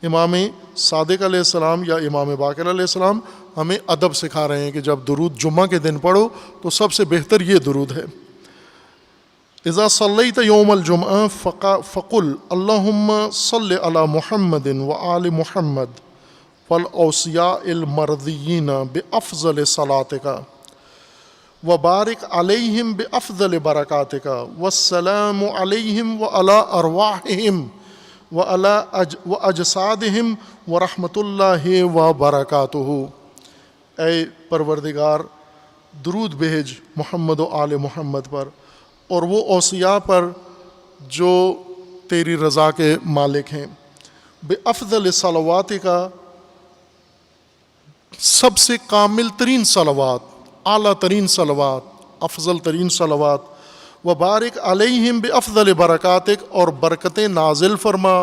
امام صادق علیہ السلام یا امام باقر علیہ السلام ہمیں ادب سکھا رہے ہیں کہ جب درود جمعہ کے دن پڑھو تو سب سے بہتر یہ درود ہے. اذا صلیت یوم الجمعہ فقل اللہم صل علی محمد وآل محمد والاوصیاء المرضیین بافضل صلاتک وبارک علیہم بافضل برکاتک والسلام علیہم وعلی ارواحہم وَأَجْسَادِهِمْ وَرَحْمَةُ اللَّهِ وَبَرَكَاتُهُ. اے پروردگار درود بھیج محمد و آل محمد پر اور وہ اوصیاء پر جو تیری رضا کے مالک ہیں. بِأَفْضَلِ صَلَوَاتِكَ سب سے کامل ترین صلوات، اعلیٰ ترین صلوات، افضل ترین صلوات. وبارک علیہم بافضل برکاتک اور برکتیں نازل فرما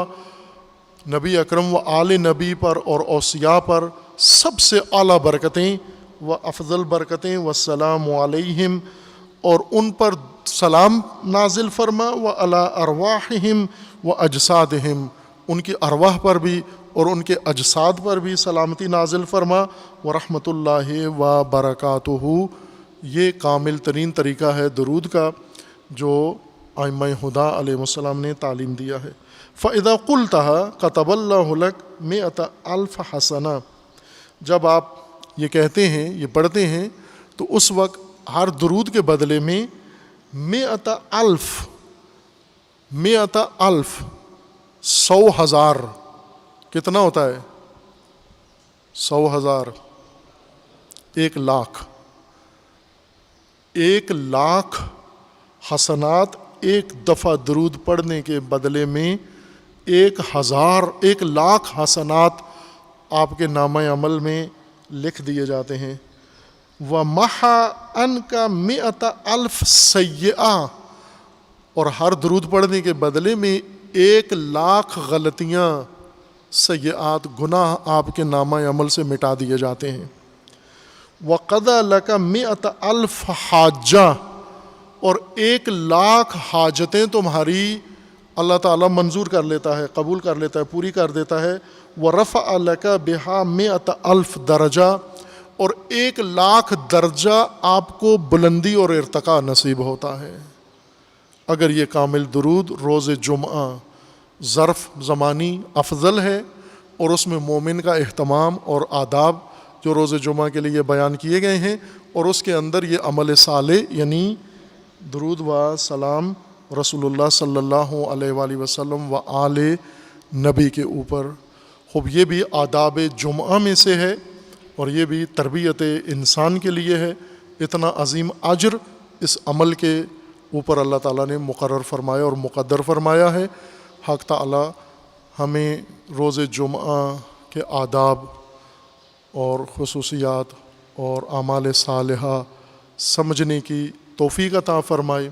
نبی اکرم و آل نبی پر اور اوصیاء پر سب سے اعلیٰ برکتیں و افضل برکتیں. والسلام علیہم اور ان پر سلام نازل فرما وعلی ارواحہم و اجسادہم ان کی ارواح پر بھی اور ان کے اجساد پر بھی سلامتی نازل فرما. ورحمۃ اللہ وبرکاتہ. یہ کامل ترین طریقہ ہے درود کا جو ائمہ ہدیٰ علیہ السلام نے تعلیم دیا ہے. فَإِذَا قُلْتَهَا كَتَبَ اللَّهُ لَكَ 100,000 حسنہ. جب آپ یہ کہتے ہیں، یہ پڑھتے ہیں، تو اس وقت ہر درود کے بدلے میں 100,000 100,000 کتنا ہوتا ہے؟ 100,000 1,00,000 1,00,000 حسنات ایک دفعہ درود پڑھنے کے بدلے میں 1,00,000 حسنات آپ کے نامہ عمل میں لکھ دیے جاتے ہیں. وَمَحَا عَنْكَ 100,000 سیئہ اور ہر درود پڑھنے کے بدلے میں 1,00,000 غلطیاں، سیئات، گناہ آپ کے نامہ عمل سے مٹا دیے جاتے ہیں. وَقَضَى لَكَ 100,000 حاجہ اور 1,00,000 حاجتیں تمہاری اللہ تعالیٰ منظور کر لیتا ہے، قبول کر لیتا ہے، پوری کر دیتا ہے. وَرَفَعَ لَكَ بِهَا 100,000 درجہ اور 1,00,000 درجہ آپ کو بلندی اور ارتقاء نصیب ہوتا ہے. اگر یہ کامل درود روز جمعہ ظرف زمانی افضل ہے اور اس میں مومن کا اہتمام اور آداب جو روز جمعہ کے لیے بیان کیے گئے ہیں، اور اس کے اندر یہ عمل صالح یعنی درود و سلام رسول اللہ صلی اللہ علیہ وآلہ وسلم و آل نبی کے اوپر. خوب یہ بھی آداب جمعہ میں سے ہے اور یہ بھی تربیت انسان کے لیے ہے. اتنا عظیم اجر اس عمل کے اوپر اللہ تعالیٰ نے مقرر فرمایا اور مقدر فرمایا ہے. حق تعالیٰ ہمیں روز جمعہ کے آداب اور خصوصیات اور اعمال صالحہ سمجھنے کی توفیق عطا فرمائے،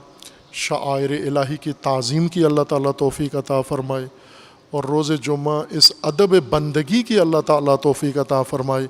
شعائر الہی کی تعظیم کی اللہ تعالیٰ توفیق عطا فرمائے، اور روز جمعہ اس ادب بندگی کی اللہ تعالیٰ توفیق عطا فرمائے.